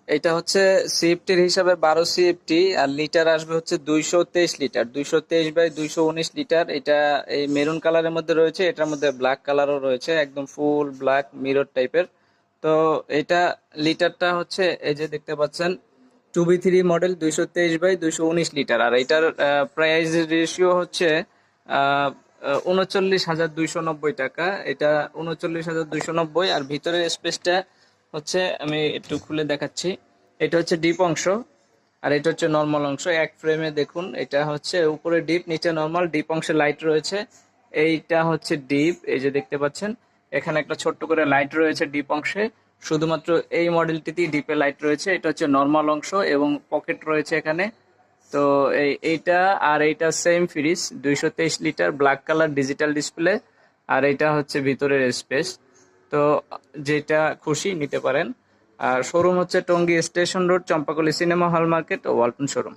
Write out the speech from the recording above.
এটা হচ্ছে সিএফটির হিসাবে 12 সিএফটি, আর লিটার আসবে হচ্ছে 223 লিটার, 223/219 লিটার। এটা এই মেরুন কালারের মধ্যে রয়েছে, এটার মধ্যে ব্ল্যাক কালারও রয়েছে, একদম ফুল ব্ল্যাক মিরর টাইপের। তো এটা লিটারটা হচ্ছে এই যে দেখতে পাচ্ছেন 2B3 মডেল, 223/219 লিটার। আর এটার প্রাইস রেশিও হচ্ছে 39,290 টাকা। এটা 39,290। আর ভিতরের স্পেসটা হচ্ছে, আমি একটু খুলে দেখাচ্ছি। এটা হচ্ছে ডিপ অংশ, আর এটা হচ্ছে নর্মাল অংশ। এক ফ্রেমে দেখুন, এটা হচ্ছে উপরে ডিপ, নিচে নর্মাল। ডিপ অংশে লাইট রয়েছে, এইটা হচ্ছে ডিপ, এই যে দেখতে পাচ্ছেন। এখানে একটা ছোট্ট করে লাইট রয়েছে ডিপ অংশে, শুধুমাত্র এই মডেলটিতেই ডিপে লাইট রয়েছে। এটা হচ্ছে নর্মাল অংশ এবং পকেট রয়েছে এখানে। তো এইটা আর এইটা same fridge, 223 litre, black colour, digital display. আর এটা হচ্ছে ভিতরের স্পেস। তো যেটা খুশি নিতে পারেন। আর শোরুম হচ্ছে Tongi station road, Champakali cinema hall market ও ওয়ালটন শোরুম।